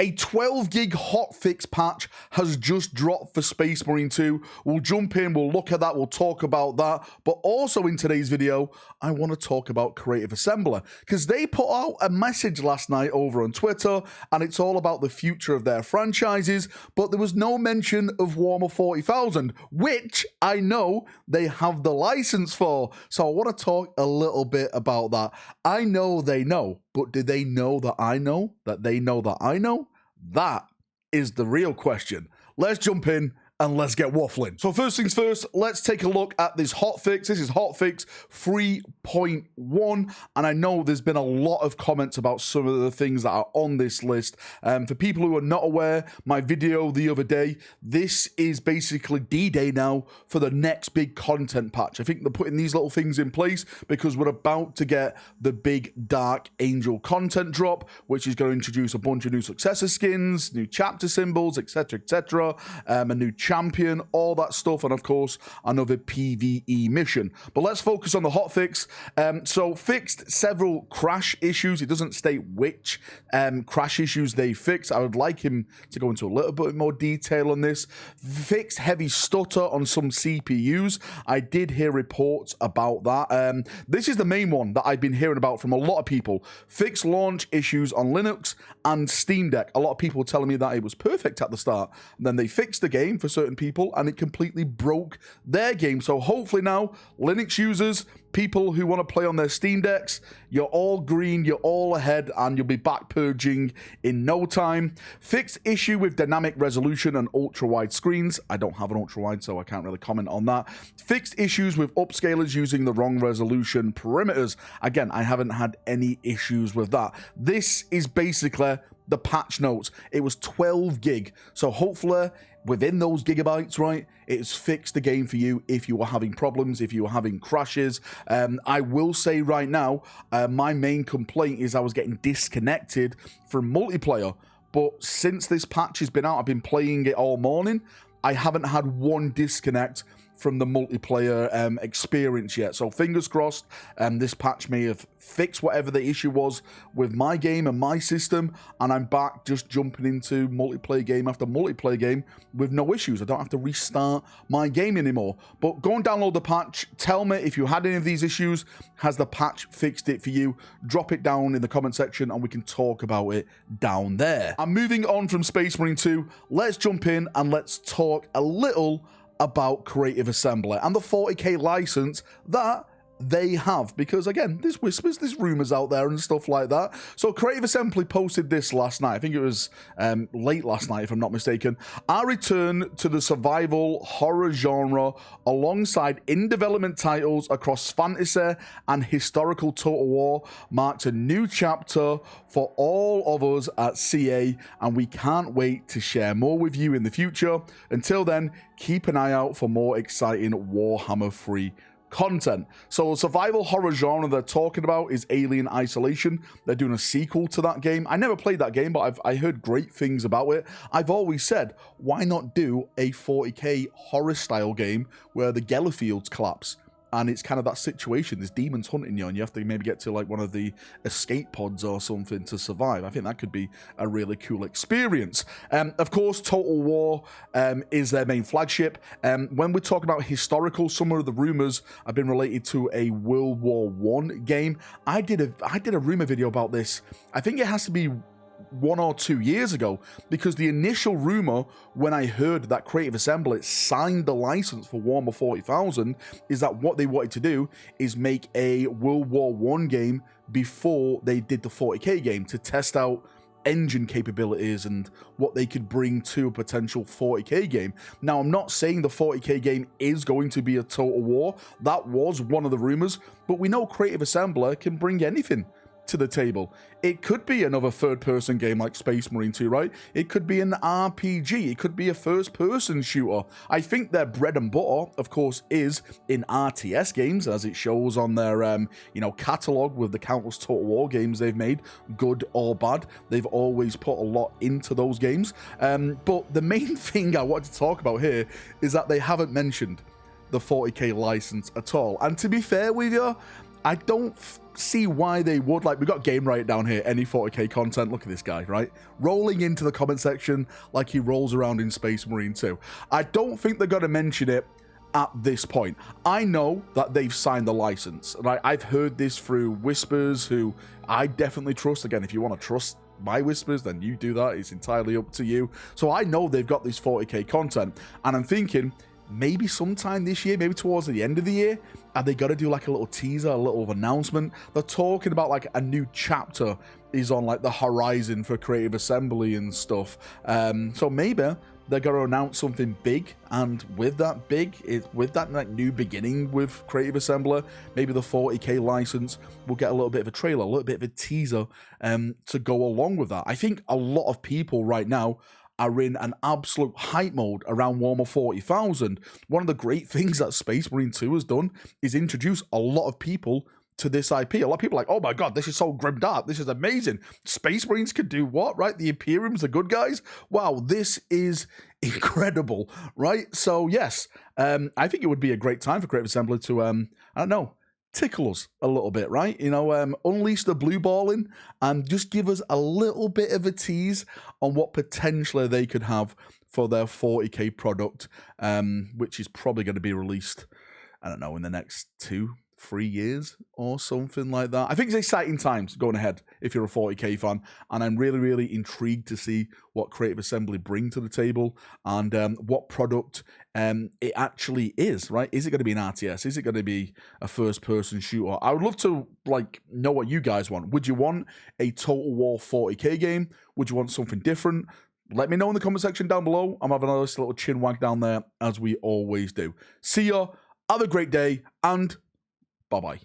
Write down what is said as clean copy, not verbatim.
A 12 gig hotfix patch has just dropped for Space Marine 2. We'll jump in, we'll look at that, we'll talk about that. But also in today's video, I want to talk about Creative Assembler because they put out a message last night over on Twitter and it's all about the future of their franchises. But there was no mention of Warhammer 40,000, which I know they have the license for. So I want to talk a little bit about that. I know they know, but do they know that I know that they know that I know? That is the real question. Let's jump in and let's get waffling. So first things first, let's take a look at this hotfix. This is hotfix 3.1, and I know there's been a lot of comments about some of the things that are on this list. For people who are not aware, my video the other day, this is basically D-Day now for the next big content patch. I think they're putting these little things in place because we're about to get the big Dark Angel content drop, which is going to introduce a bunch of new successor skins, new chapter symbols, etc., a new champion, all that stuff, and of course another PvE mission. But let's focus on the hotfix. So fixed several crash issues. It doesn't state which crash issues they fixed. I would like him to go into a little bit more detail on this. Fixed heavy stutter on some CPUs. I did hear reports about that. This is the main one that I've been hearing about from a lot of people. Fixed launch issues on Linux and Steam Deck. A lot of people were telling me that it was perfect at the start. And then they fixed the game for certain people and it completely broke their game. So hopefully now Linux users, people who want to play on their Steam Decks, you're all green, you're all ahead, and you'll be back purging in no time. Fixed issue with dynamic resolution and ultra wide screens. I don't have an ultra wide, so I can't really comment on that. Fixed issues with upscalers using the wrong resolution perimeters. Again, I haven't had any issues with that. This is basically the patch notes. It was 12 gig, so hopefully within those gigabytes, right, it's fixed the game for you if you were having problems, if you were having crashes. I will say right now, my main complaint is I was getting disconnected from multiplayer, but since this patch has been out, I've been playing it all morning, I haven't had one disconnect from the multiplayer experience yet. So fingers crossed, this patch may have fixed whatever the issue was with my game and my system, and I'm back just jumping into multiplayer game after multiplayer game with no issues. I don't have to restart my game anymore. But go and download the patch. Tell me if you had any of these issues. Has the patch fixed it for you? Drop it down in the comment section and we can talk about it down there. And moving on from Space Marine 2, let's jump in and let's talk a little about Creative Assembler and the 40k license that they have, because again, there's whispers, there's rumors out there and stuff like that. So Creative Assembly posted this last night. I think it was late last night if I'm not mistaken. Our return to the survival horror genre alongside in development titles across fantasy and historical Total War marks a new chapter for all of us at CA, and we can't wait to share more with you in the future. Until then, keep an eye out for more exciting Warhammer 3 content. So the survival horror genre they're talking about is Alien Isolation. They're doing a sequel to that game. I never played that game, but I heard great things about it. I've always said, why not do a 40k horror style game where the Gellerfields collapse? And it's kind of that situation. There's demons hunting you and you have to maybe get to like one of the escape pods or something to survive. I think that could be a really cool experience. Of course, Total War is their main flagship. When we're talking about historical, some of the rumors have been related to a World War I game. I did a rumor video about this. I think it has to be 1 or 2 years ago, because the initial rumor when I heard that Creative Assembly signed the license for Warhammer 40,000 is that what they wanted to do is make a World War I game before they did the 40k game to test out engine capabilities and what they could bring to a potential 40k game. Now, I'm not saying the 40k game is going to be a Total War. That was one of the rumors, but we know Creative Assembler can bring anything to the table. It could be another third-person game like Space Marine 2, right? It could be an RPG. It could be a first-person shooter. I think their bread and butter, of course, is in RTS games, as it shows on their, catalog with the countless Total War games they've made, good or bad. They've always put a lot into those games. But the main thing I wanted to talk about here is that they haven't mentioned the 40k license at all. And to be fair with you, I don't see why they would. Like, we got Game Right down here, any 40k content. Look at this guy, right? Rolling into the comment section like he rolls around in Space Marine 2. I don't think they're going to mention it at this point. I know that they've signed the license, right? I've heard this through Whispers, who I definitely trust. Again, if you want to trust my Whispers, then you do that. It's entirely up to you. So I know they've got this 40k content, and I'm thinking maybe sometime this year, maybe towards the end of the year, are they got to do like a little teaser, a little announcement? They're talking about like a new chapter is on like the horizon for Creative Assembly and stuff. So maybe they're going to announce something big, and with that like new beginning with Creative Assembler, maybe the 40k license will get a little bit of a trailer, a little bit of a teaser to go along with that. I think a lot of people right now are in an absolute hype mode around Warhammer 40,000. One of the great things that Space Marine 2 has done is introduce a lot of people to this IP. A lot of people are like, oh my god, this is so grimdark, this is amazing. Space Marines could do what, right? The Imperium's the good guys? Wow, this is incredible, right? So yes, I think it would be a great time for Creative Assembly to, I don't know, tickle us a little bit, right? You know, unleash the blue ball in and just give us a little bit of a tease on what potentially they could have for their 40k product, which is probably going to be released, I don't know, in the next 2-3 years or something like that. I think it's exciting times going ahead if you're a 40k fan, and I'm really, really intrigued to see what Creative Assembly bring to the table and what product it actually is, right? Is it going to be an RTS? Is it going to be a first-person shooter? I would love to like know what you guys want. Would you want a Total War 40k game? Would you want something different? Let me know in the comment section down below. I'm having a nice little chin wag down there, as we always do. See ya. Have a great day, and bye-bye.